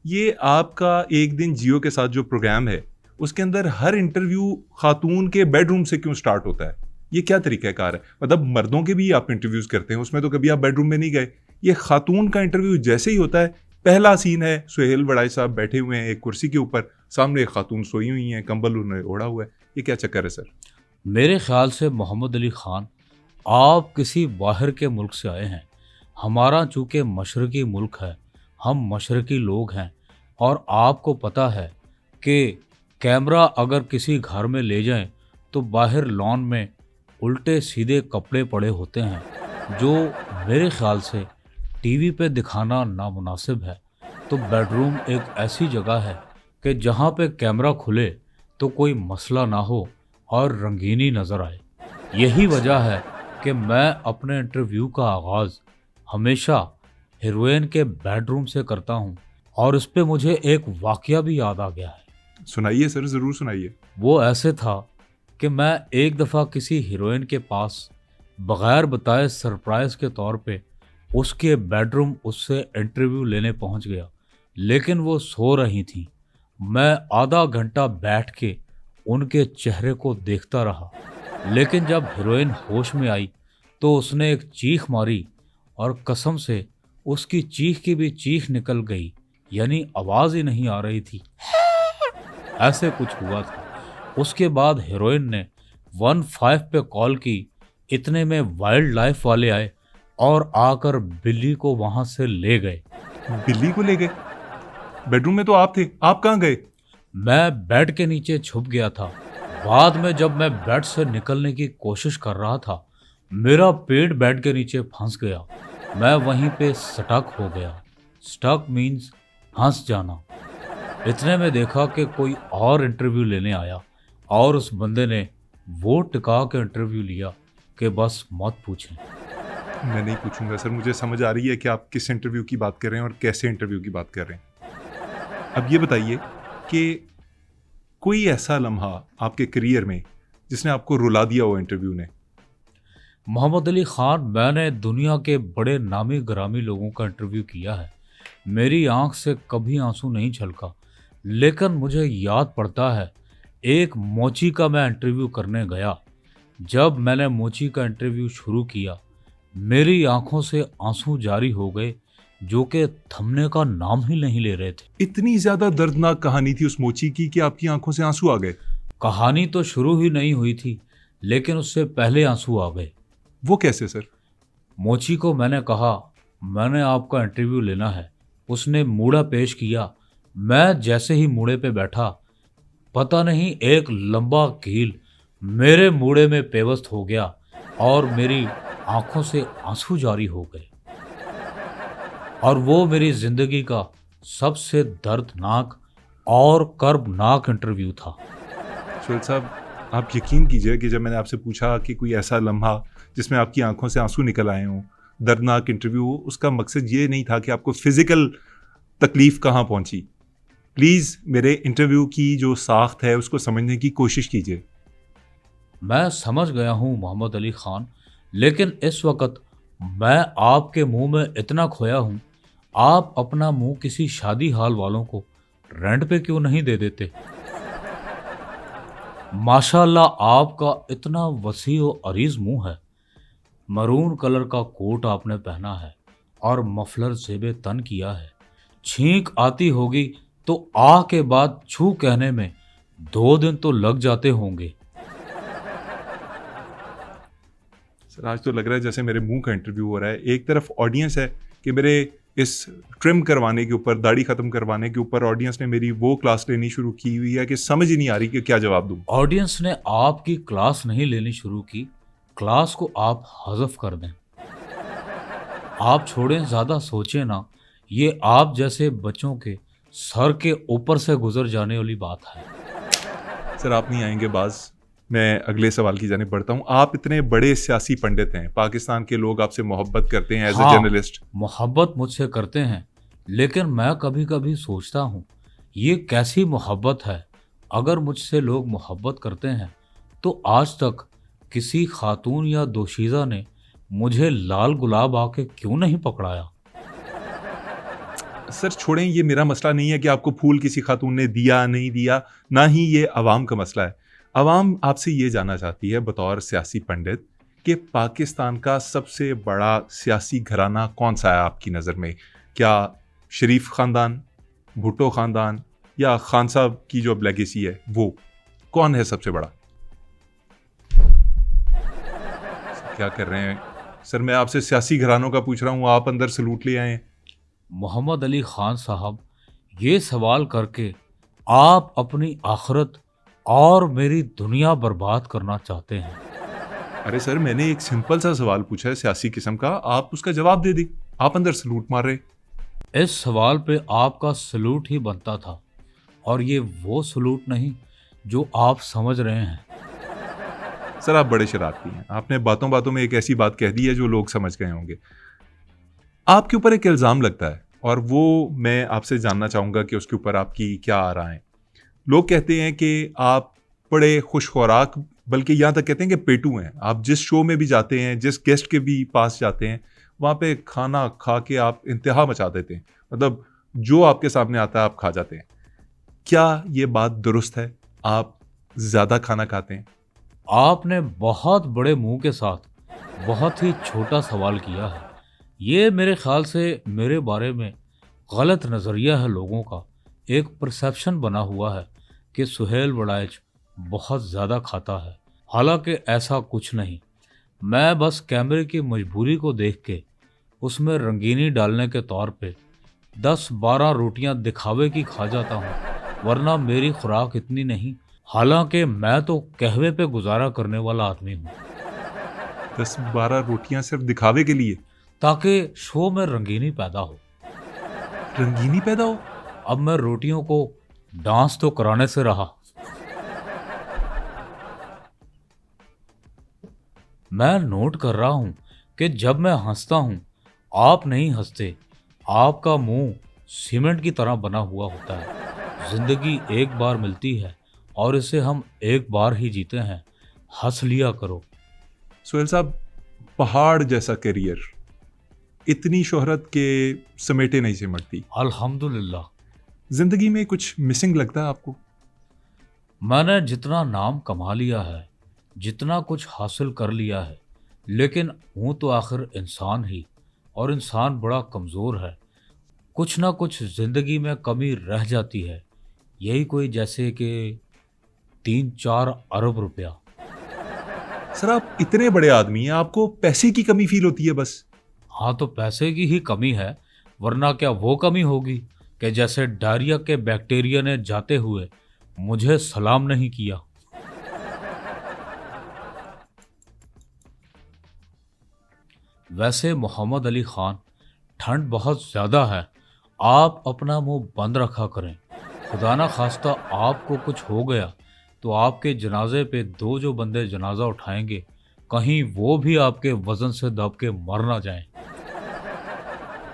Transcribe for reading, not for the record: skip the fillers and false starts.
ये आपका एक दिन जियो के साथ जो प्रोग्राम है, उसके अंदर हर इंटरव्यू खातून के बेडरूम से क्यों स्टार्ट होता है? ये क्या तरीक़ाकार है? मतलब मर्दों के भी आप इंटरव्यूज़ करते हैं, उसमें तो कभी आप बेडरूम में नहीं गए। ये खातून का इंटरव्यू जैसे ही होता है, पहला सीन है सुहेल वड़ाई साहब बैठे हुए हैं एक कुर्सी के ऊपर, सामने एक खातून सोई हुई हैं, कंबल उन्होंने ओढ़ा हुआ है। ये क्या चक्कर है सर? मेरे ख्याल से मोहम्मद अली ख़ान, आप किसी बाहर के मुल्क से आए हैं। हमारा चूँकि मशरक़ी मुल्क है, हम मशरक़ी लोग हैं और आपको पता है कि कैमरा अगर किसी घर में ले जाएँ, तो बाहर लॉन में उल्टे-सीधे कपड़े पड़े होते हैं, जो मेरे ख़्याल से टीवी पे दिखाना नामुनासिब है। तो बेडरूम एक ऐसी जगह है कि जहाँ पे कैमरा खुले, तो कोई मसला ना हो और रंगीनी नज़र आए। यही वजह है कि मैं अपने इंटरव्यू का आगाज़ हमेशा हीरोइन के बेडरूम से करता हूँ और इस पे मुझे एक वाक़या भी याद आ गया है। सुनाइए सर, ज़रूर सुनाइए। वो ऐसे था कि मैं एक दफ़ा किसी हीरोइन के पास बग़ैर बताए सरप्राइज़ के तौर पे उसके बेडरूम उससे इंटरव्यू लेने पहुँच गया, लेकिन वो सो रही थीं। मैं आधा घंटा बैठ के उनके चेहरे को देखता रहा, लेकिन जब हीरोइन होश में आई तो उसने एक चीख मारी और कसम से उसकी चीख की भी चीख निकल गई, यानी आवाज़ ही नहीं आ रही थी। ऐसे कुछ हुआ था। उसके बाद हीरोइन ने 15 पे कॉल की, इतने में वाइल्ड लाइफ वाले आए और आकर बिल्ली को वहाँ से ले गए। बिल्ली को ले गए? बेडरूम में तो आप थे, आप कहाँ गए? मैं बेड के नीचे छुप गया था। बाद में जब मैं बेड से निकलने की कोशिश कर रहा था, मेरा पेट बेड के नीचे फंस गया। मैं वहीं पे स्टक हो गया। स्टक मीन्स फंस जाना। इतने में देखा कि कोई और इंटरव्यू लेने आया और उस बंदे ने वो टिका के इंटरव्यू लिया कि बस मत पूछें। मैं नहीं पूछूंगा सर, मुझे समझ आ रही है कि आप किस इंटरव्यू की बात कर रहे हैं और कैसे इंटरव्यू की बात कर रहे हैं। अब ये बताइए कि कोई ऐसा लम्हा आपके करियर में जिसने आपको रुला दिया हो इंटरव्यू ने? मोहम्मद अली ख़ान, मैंने दुनिया के बड़े नामी गिरामी लोगों का इंटरव्यू किया है। मेरी आंख से कभी आंसू नहीं छलका, लेकिन मुझे याद पड़ता है एक मोची का मैं इंटरव्यू करने गया। जब मैंने मोची का इंटरव्यू शुरू किया, मेरी आंखों से आंसू जारी हो गए, जो कि थमने का नाम ही नहीं ले रहे थे। इतनी ज्यादा दर्दनाक कहानी थी उस मोची की कि आपकी आंखों से आंसू आ गए? कहानी तो शुरू ही नहीं हुई थी, लेकिन उससे पहले आंसू आ गए। वो कैसे सर? मोची को मैंने कहा, मैंने आपका इंटरव्यू लेना है। उसने मूड़ा पेश किया। मैं जैसे ही मूड़े पे बैठा, पता नहीं एक लंबा कील मेरे मूड़े में पेवस्त हो गया और मेरी आंखों से आंसू जारी हो गए। और वो मेरी जिंदगी का सबसे दर्दनाक और कर्बनाक इंटरव्यू था। सुहेल साहब, आप यकीन कीजिए कि जब मैंने आपसे पूछा कि कोई ऐसा लम्हा जिसमें आपकी आंखों से आंसू निकल आए हों, दर्दनाक इंटरव्यू हो, उसका मकसद ये नहीं था कि आपको फिजिकल तकलीफ कहाँ पहुंची। प्लीज़ मेरे इंटरव्यू की जो साख्त है उसको समझने की कोशिश कीजिए। मैं समझ गया हूँ मोहम्मद अली ख़ान, लेकिन इस वक्त मैं आपके मुंह में इतना खोया हूँ, आप अपना मुंह किसी शादी हाल वालों को रेंट पे क्यों नहीं दे देते? माशाल्लाह आपका इतना वसी व अरीज मुंह है। मरून कलर का कोट आपने पहना है और मफलर ज़ेबे तन किया है। छींक आती होगी तो आ के बाद छू कहने में 2 दिन तो लग जाते होंगे। सर, आज तो लग रहा है जैसे मेरे मुंह का इंटरव्यू हो रहा है। एक तरफ ऑडियंस है कि मेरे इस ट्रिम करवाने के ऊपर, दाढ़ी ख़त्म करवाने के ऊपर ऑडियंस ने मेरी वो क्लास लेनी शुरू की हुई है कि समझ ही नहीं आ रही कि क्या जवाब दूँ। ऑडियंस ने आपकी क्लास नहीं लेनी शुरू की, क्लास को आप हज़फ कर दें। आप छोड़ें, ज़्यादा सोचें ना। ये आप जैसे बच्चों के सर के ऊपर से गुजर जाने वाली बात है। सर, आप नहीं आएंगे बाज। मैं अगले सवाल की जानिब बढ़ता हूँ। आप इतने बड़े सियासी पंडित हैं, पाकिस्तान के लोग आपसे मोहब्बत करते हैं एज ए हाँ, जर्नलिस्ट। मोहब्बत मुझसे करते हैं, लेकिन मैं कभी कभी सोचता हूँ ये कैसी मोहब्बत है। अगर मुझसे लोग मोहब्बत करते हैं तो आज तक किसी खातून या दोशीज़ा ने मुझे लाल गुलाब आके क्यों नहीं पकड़ाया? सर छोड़ें, ये मेरा मसला नहीं है कि आपको फूल किसी खातून ने दिया नहीं दिया, ना ही ये अवाम का मसला है। अवाम आपसे ये जानना चाहती है बतौर सियासी पंडित कि पाकिस्तान का सबसे बड़ा सियासी घराना कौन सा है आपकी नज़र में? क्या शरीफ ख़ानदान, भुट्टो ख़ानदान या खान साहब की जो लेगेसी है वो? कौन है सबसे बड़ा? क्या कर रहे हैं सर? मैं आपसे सियासी घरानों का पूछ रहा हूँ, आप अंदर सलूट ले आए हैं। मोहम्मद अली खान साहब, ये सवाल करके आप अपनी आखिरत और मेरी दुनिया बर्बाद करना चाहते हैं। अरे सर, मैंने एक सिंपल सा सवाल पूछा है सियासी किस्म का, आप उसका जवाब दे दी। आप अंदर सलूट मार रहे। इस सवाल पे आपका सलूट ही बनता था, और ये वो सलूट नहीं जो आप समझ रहे हैं। सर आप बड़े शरारती हैं, आपने बातों बातों में एक ऐसी बात कह दी है जो लोग समझ गए होंगे। आपके ऊपर एक इल्ज़ाम लगता है और वो मैं आपसे जानना चाहूँगा कि उसके ऊपर आपकी क्या आ रहा है। लोग कहते हैं कि आप बड़े खुश खुराक, बल्कि यहाँ तक कहते हैं कि पेटू हैं। आप जिस शो में भी जाते हैं, जिस गेस्ट के भी पास जाते हैं, वहाँ पे खाना खा के आप इंतहा मचा देते हैं। मतलब जो आपके सामने आता है आप खा जाते हैं। क्या ये बात दुरुस्त है? आप ज़्यादा खाना खाते हैं? आपने बहुत बड़े मुंह के साथ बहुत ही छोटा सवाल किया है। ये मेरे ख्याल से मेरे बारे में गलत नज़रिया है लोगों का। एक परसेप्शन बना हुआ है कि सुहेल वड़ाइच बहुत ज़्यादा खाता है, हालांकि ऐसा कुछ नहीं। मैं बस कैमरे की मजबूरी को देख के उसमें रंगीनी डालने के तौर पे 10-12 रोटियां दिखावे की खा जाता हूँ, वरना मेरी खुराक इतनी नहीं। हालांकि मैं तो कहवे पे गुजारा करने वाला आदमी हूँ, 10-12 रोटियां सिर्फ दिखावे के लिए? ताकि शो में रंगीनी पैदा हो। रंगीनी पैदा हो? अब मैं रोटियों को डांस तो कराने से रहा। मैं नोट कर रहा हूं कि जब मैं हंसता हूं आप नहीं हंसते। आपका मुंह सीमेंट की तरह बना हुआ होता है। जिंदगी एक बार मिलती है और इसे हम एक बार ही जीते हैं। हंस लिया करो। सुहेल साहब, पहाड़ जैसा करियर, इतनी शोहरत के समेटे नहीं सिमटती। अल्हम्दुलिल्लाह। जिंदगी में कुछ मिसिंग लगता है आपको? मैंने जितना नाम कमा लिया है, जितना कुछ हासिल कर लिया है, लेकिन हूँ तो आखिर इंसान ही, और इंसान बड़ा कमज़ोर है। कुछ ना कुछ ज़िंदगी में कमी रह जाती है। यही कोई जैसे कि 3-4 अरब रुपया। सर आप इतने बड़े आदमी हैं, आपको पैसे की कमी फील होती है बस? हाँ, तो पैसे की ही कमी है, वरना क्या वो कमी होगी कि जैसे डायरिया के बैक्टीरिया ने जाते हुए मुझे सलाम नहीं किया। वैसे मोहम्मद अली खान, ठंड बहुत ज़्यादा है, आप अपना मुंह बंद रखा करें। खुदा ना खास्ता आपको कुछ हो गया तो आपके जनाजे पे 2 जो बंदे जनाजा उठाएंगे, कहीं वो भी आपके वजन से दब के मर ना जाएं।